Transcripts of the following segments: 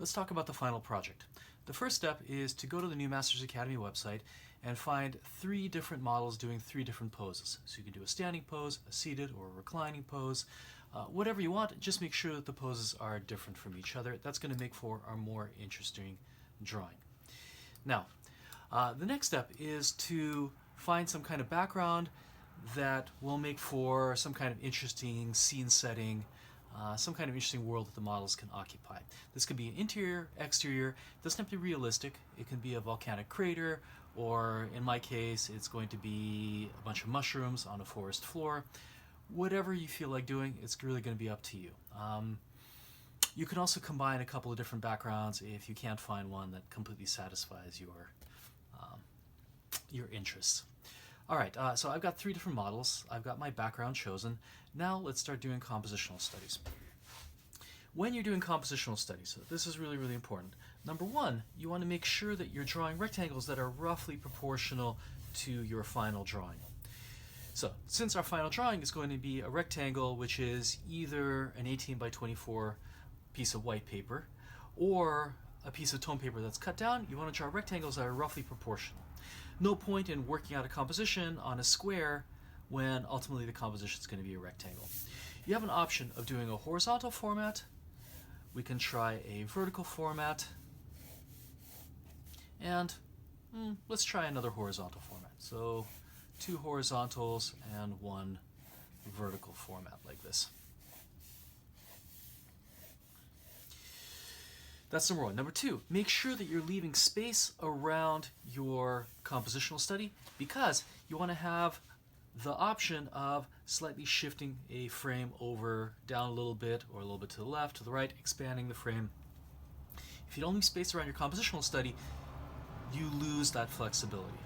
Let's talk about the final project. The first step is to go to the New Masters Academy website and find 3 different models doing 3 different poses. So you can do a standing pose, a seated or a reclining pose, whatever you want. Just make sure that the poses are different from each other. That's going to make for a more interesting drawing. Now, the next step is to find some kind of background that will make for some kind of interesting scene setting, some kind of interesting world that the models can occupy. This could be an interior, exterior. It doesn't have to be realistic. It can be a volcanic crater, or in my case, it's going to be a bunch of mushrooms on a forest floor. Whatever you feel like doing, it's really going to be up to you. You can also combine a couple of different backgrounds if you can't find one that completely satisfies your interests. All right, so I've got 3 different models. I've got my background chosen. Now let's start doing compositional studies. When you're doing compositional studies, so this is really, really important. Number 1, you want to make sure that you're drawing rectangles that are roughly proportional to your final drawing. So since our final drawing is going to be a rectangle which is either an 18 by 24 piece of white paper or a piece of tone paper that's cut down, you want to draw rectangles that are roughly proportional. No point in working out a composition on a square when ultimately the composition is going to be a rectangle. You have an option of doing a horizontal format. We can try a vertical format. And let's try another horizontal format. So 2 horizontals and 1 vertical format like this. That's number 1. Number 2, make sure that you're leaving space around your compositional study, because you want to have the option of slightly shifting a frame over, down a little bit, or a little bit to the left, to the right, expanding the frame. If you don't leave space around your compositional study, you lose that flexibility.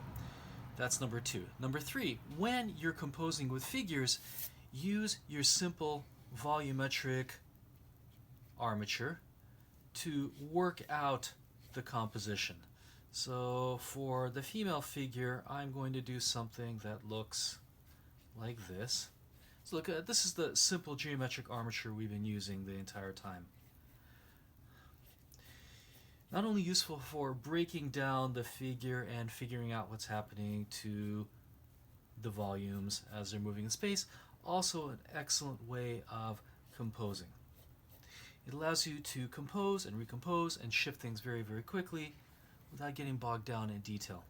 That's number 2. Number 3, when you're composing with figures, use your simple volumetric armature to work out the composition. So for the female figure, I'm going to do something that looks like this. So look, this is the simple geometric armature we've been using the entire time. Not only useful for breaking down the figure and figuring out what's happening to the volumes as they're moving in space, also an excellent way of composing. It allows you to compose and recompose and shift things very, very quickly without getting bogged down in detail.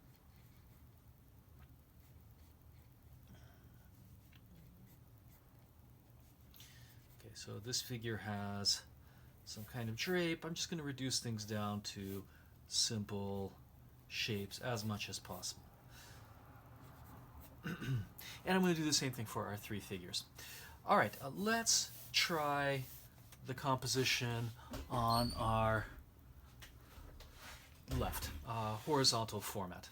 Okay, so this figure has some kind of drape. I'm just going to reduce things down to simple shapes as much as possible. And I'm going to do the same thing for our 3 figures. All right, let's try the composition on our left, horizontal format.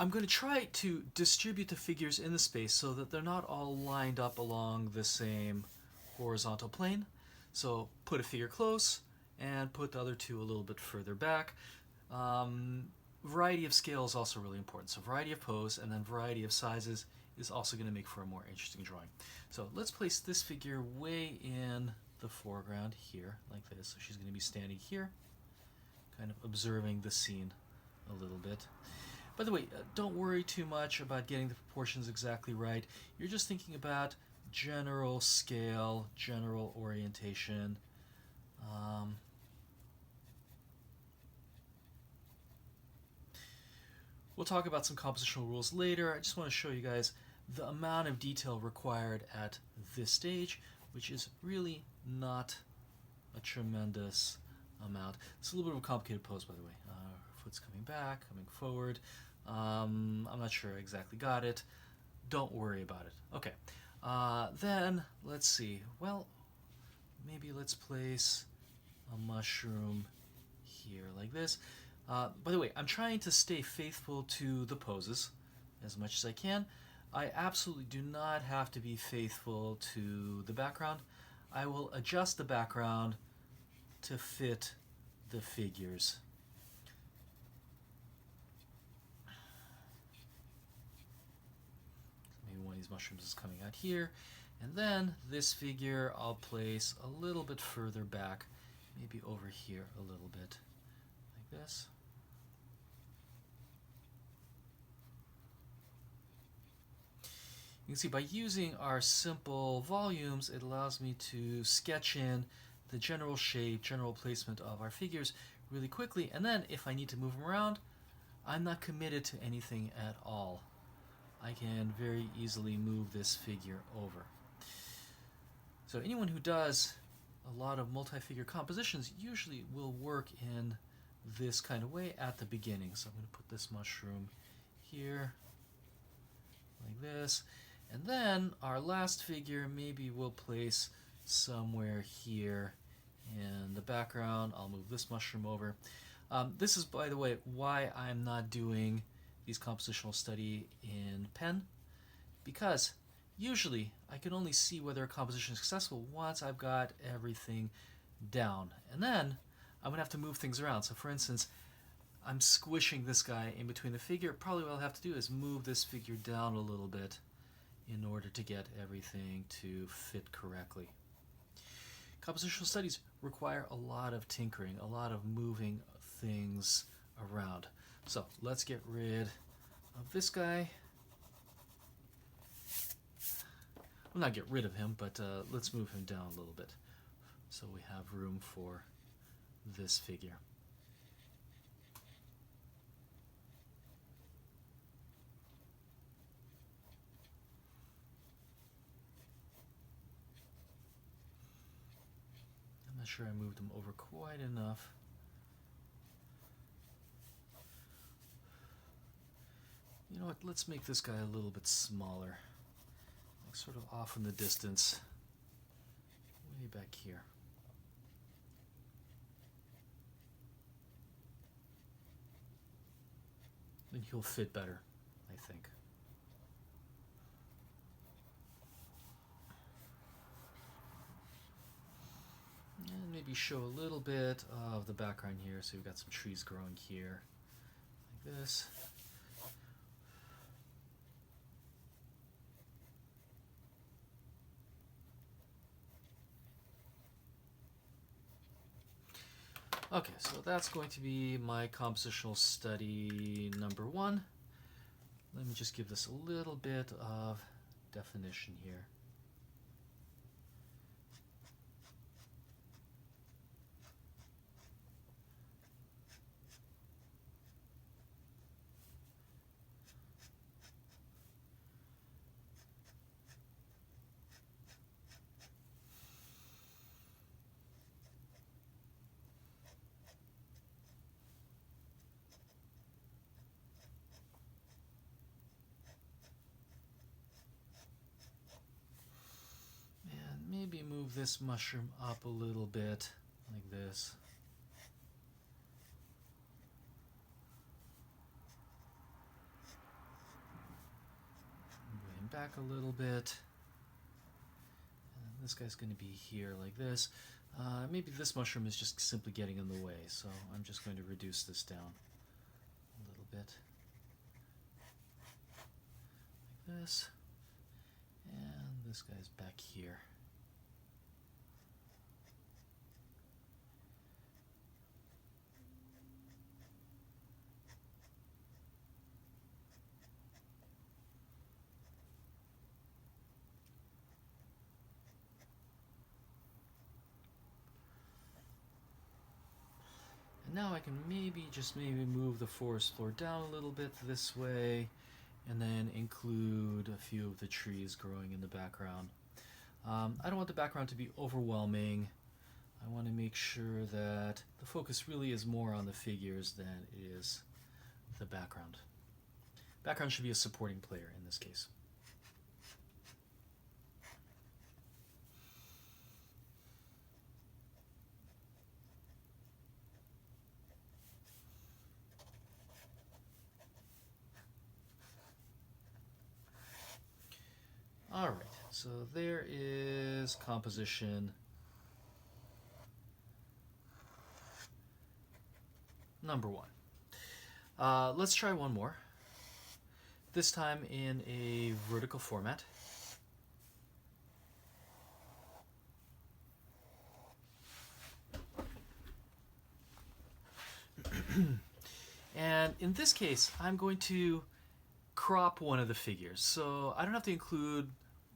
I'm going to try to distribute the figures in the space so that they're not all lined up along the same horizontal plane. So put a figure close and put the other 2 a little bit further back. Variety of scale is also really important. So variety of pose and then variety of sizes is also going to make for a more interesting drawing. So let's place this figure way in the foreground here, like this. So she's going to be standing here, kind of observing the scene a little bit. By the way, don't worry too much about getting the proportions exactly right. You're just thinking about general scale, general orientation. We'll talk about some compositional rules later. I just want to show you guys the amount of detail required at this stage, which is really not a tremendous amount. It's a little bit of a complicated pose, by the way. Her foot's coming back, coming forward. I'm not sure I exactly got it. Don't worry about it. Okay. Then, let's see. Well, maybe let's place a mushroom here like this. By the way, I'm trying to stay faithful to the poses as much as I can. I absolutely do not have to be faithful to the background. I will adjust the background to fit the figures. Maybe one of these mushrooms is coming out here, And then this figure I'll place a little bit further back, maybe over here a little bit, like this. You can see by using our simple volumes, it allows me to sketch in the general shape, general placement of our figures really quickly, and then if I need to move them around, I'm not committed to anything at all. I can very easily move this figure over. So anyone who does a lot of multi-figure compositions usually will work in this kind of way at the beginning. So I'm going to put this mushroom here, like this. And then our last figure maybe we'll place somewhere here in the background. I'll move this mushroom over. This is, by the way, why I'm not doing these compositional study in pen, because usually I can only see whether a composition is successful once I've got everything down. And then I'm going to have to move things around. So for instance, I'm squishing this guy in between the figure. Probably what I'll have to do is move this figure down a little bit in order to get everything to fit correctly. Compositional studies require a lot of tinkering, a lot of moving things around. So let's get rid of this guy. Well, not get rid of him, but let's move him down a little bit so we have room for this figure. I'm not sure I moved him over quite enough. You know what, let's make this guy a little bit smaller. Like sort of off in the distance. Way back here. Then he'll fit better, I think. And maybe show a little bit of the background here. So we've got some trees growing here, like this. Okay, so that's going to be my compositional study number 1. Let me just give this a little bit of definition here. Maybe move this mushroom up a little bit, like this. Move him back a little bit. And this guy's going to be here, like this. Maybe this mushroom is just simply getting in the way, so I'm just going to reduce this down a little bit. Like this. And this guy's back here. Now I can maybe move the forest floor down a little bit this way, and then include a few of the trees growing in the background. I don't want the background to be overwhelming. I want to make sure that the focus really is more on the figures than it is the background. Background should be a supporting player in this case. Alright, so there is composition number 1. Let's try one more. This time in a vertical format. And in this case, I'm going to crop one of the figures. So I don't have to include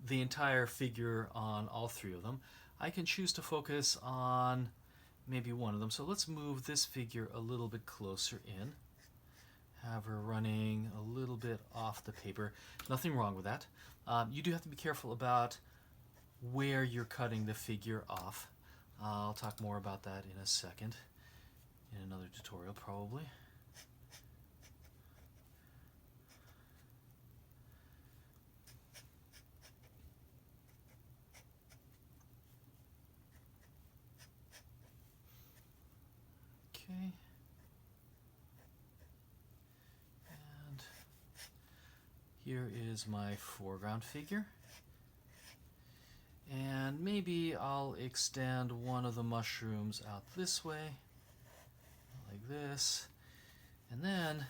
the entire figure on all three of them. I can choose to focus on maybe one of them. So let's move this figure a little bit closer in. Have her running a little bit off the paper. Nothing wrong with that. You do have to be careful about where you're cutting the figure off. I'll talk more about that in a second, in another tutorial probably. Okay. And here is my foreground figure. And maybe I'll extend one of the mushrooms out this way, like this. And then,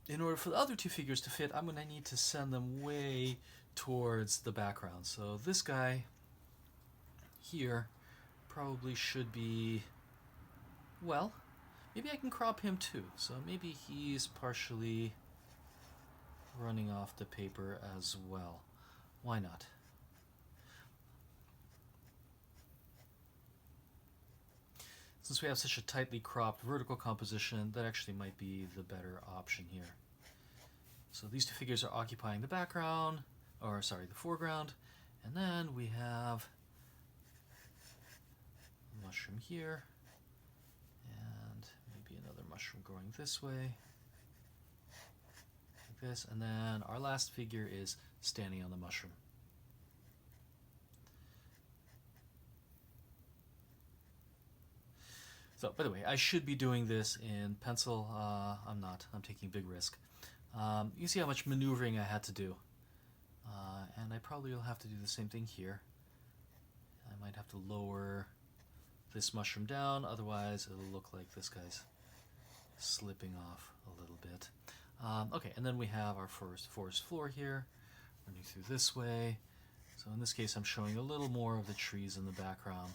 in order for the other two figures to fit, I'm going to need to send them way towards the background. So this guy here probably should be, well, maybe I can crop him too. So maybe he's partially running off the paper as well. Why not? Since we have such a tightly cropped vertical composition, that actually might be the better option here. So these two figures are occupying the background, or sorry, the foreground, and then we have a mushroom here, and maybe another mushroom going this way, like this, and then our last figure is standing on the mushroom. So, by the way, I should be doing this in pencil. I'm not. I'm taking a big risk. You see how much maneuvering I had to do. And I probably will have to do the same thing here. I might have to lower this mushroom down, otherwise it'll look like this guy's slipping off a little bit. Okay, and then we have our first forest floor here, running through this way. So in this case, I'm showing a little more of the trees in the background.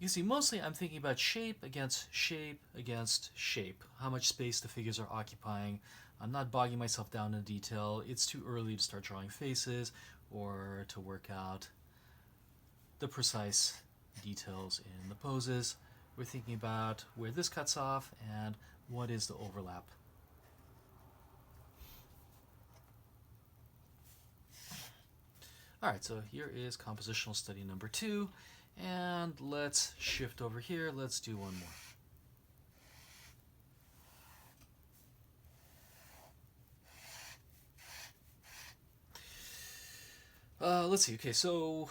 You see, mostly I'm thinking about shape against shape against shape, how much space the figures are occupying. I'm not bogging myself down in detail. It's too early to start drawing faces or to work out the precise details in the poses. We're thinking about where this cuts off and what is the overlap. Alright, so here is compositional study number 2. And let's shift over here. Let's do one more. Let's see. Okay, so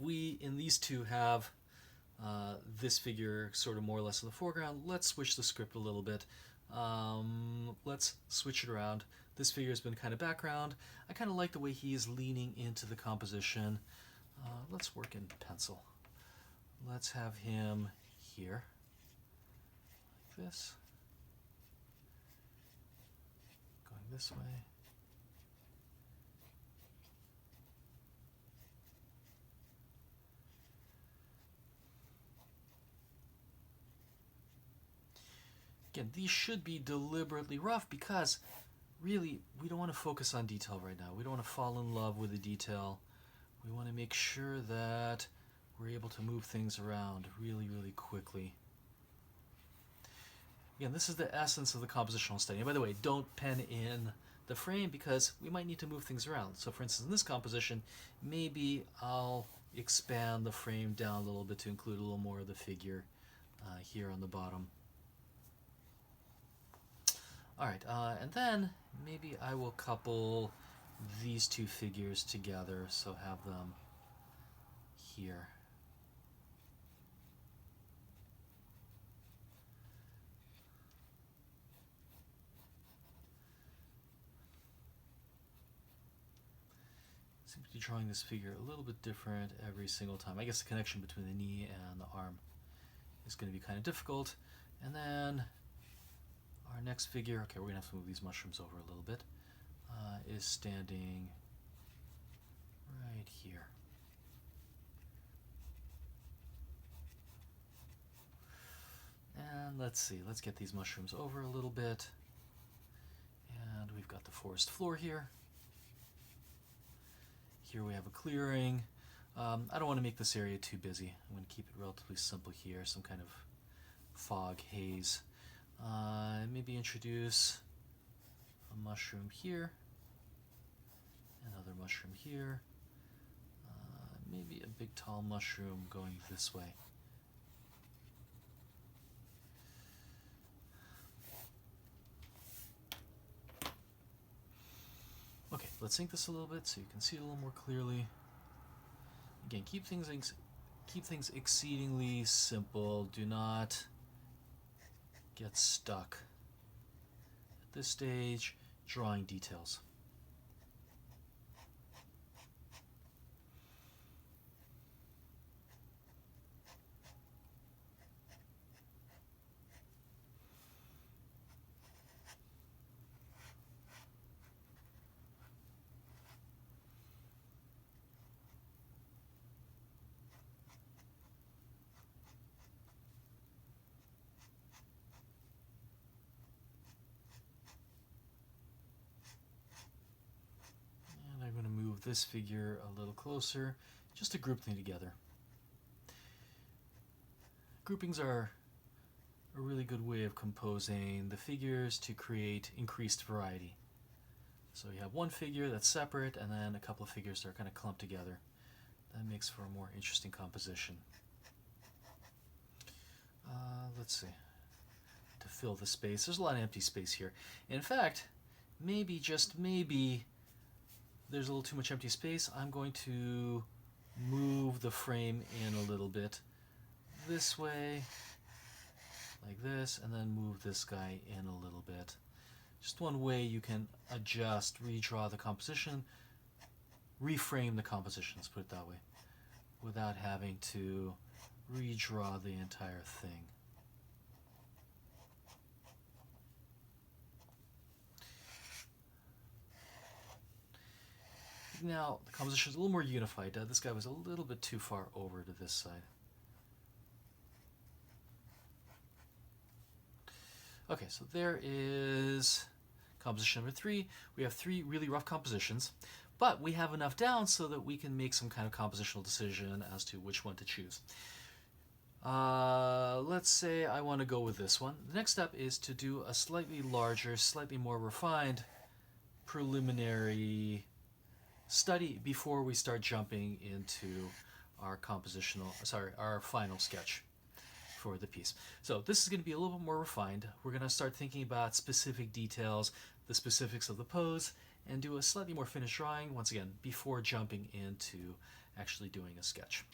we in these two have this figure sort of more or less in the foreground. Let's switch the script a little bit. Let's switch it around. This figure has been kind of background. I kind of like the way he's leaning into the composition. Let's work in pencil. Let's have him here, like this, going this way. Again, these should be deliberately rough because really we don't want to focus on detail right now. We don't want to fall in love with the detail. We want to make sure that we're able to move things around really, really quickly. Again, this is the essence of the compositional study. And by the way, don't pen in the frame because we might need to move things around. So for instance, in this composition, maybe I'll expand the frame down a little bit to include a little more of the figure here on the bottom. Alright, and then maybe I will couple these two figures together, so have them here. Seem to be drawing this figure a little bit different every single time. I guess the connection between the knee and the arm is going to be kind of difficult. And then our next figure, okay, we're going to have to move these mushrooms over a little bit, is standing right here. let's see, let's get these mushrooms over a little bit. And we've got the forest floor here. Here we have a clearing. I don't want to make this area too busy. I'm going to keep it relatively simple here, some kind of fog haze. Maybe introduce a mushroom here, another mushroom here, maybe a big tall mushroom going this way. Okay, let's sync this a little bit so you can see it a little more clearly. Again, keep things exceedingly simple. Do not get stuck at this stage drawing details. This figure a little closer, just to group them together. Groupings are a really good way of composing the figures to create increased variety. So you have one figure that's separate and then a couple of figures that are kind of clumped together. That makes for a more interesting composition. Let's see. To fill the space, there's a lot of empty space here. In fact, maybe, just maybe, there's a little too much empty space. I'm going to move the frame in a little bit this way, like this, and then move this guy in a little bit. Just one way you can adjust, redraw the composition, reframe the composition, let's put it that way, without having to redraw the entire thing. Now, the composition is a little more unified. This guy was a little bit too far over to this side. Okay, so there is composition number 3. We have 3 really rough compositions, but we have enough down so that we can make some kind of compositional decision as to which one to choose. Let's say I want to go with this one. The next step is to do a slightly larger, slightly more refined preliminary study before we start jumping into our our final sketch for the piece. So this is going to be a little bit more refined. We're going to start thinking about specific details, the specifics of the pose, and do a slightly more finished drawing, once again, before jumping into actually doing a sketch.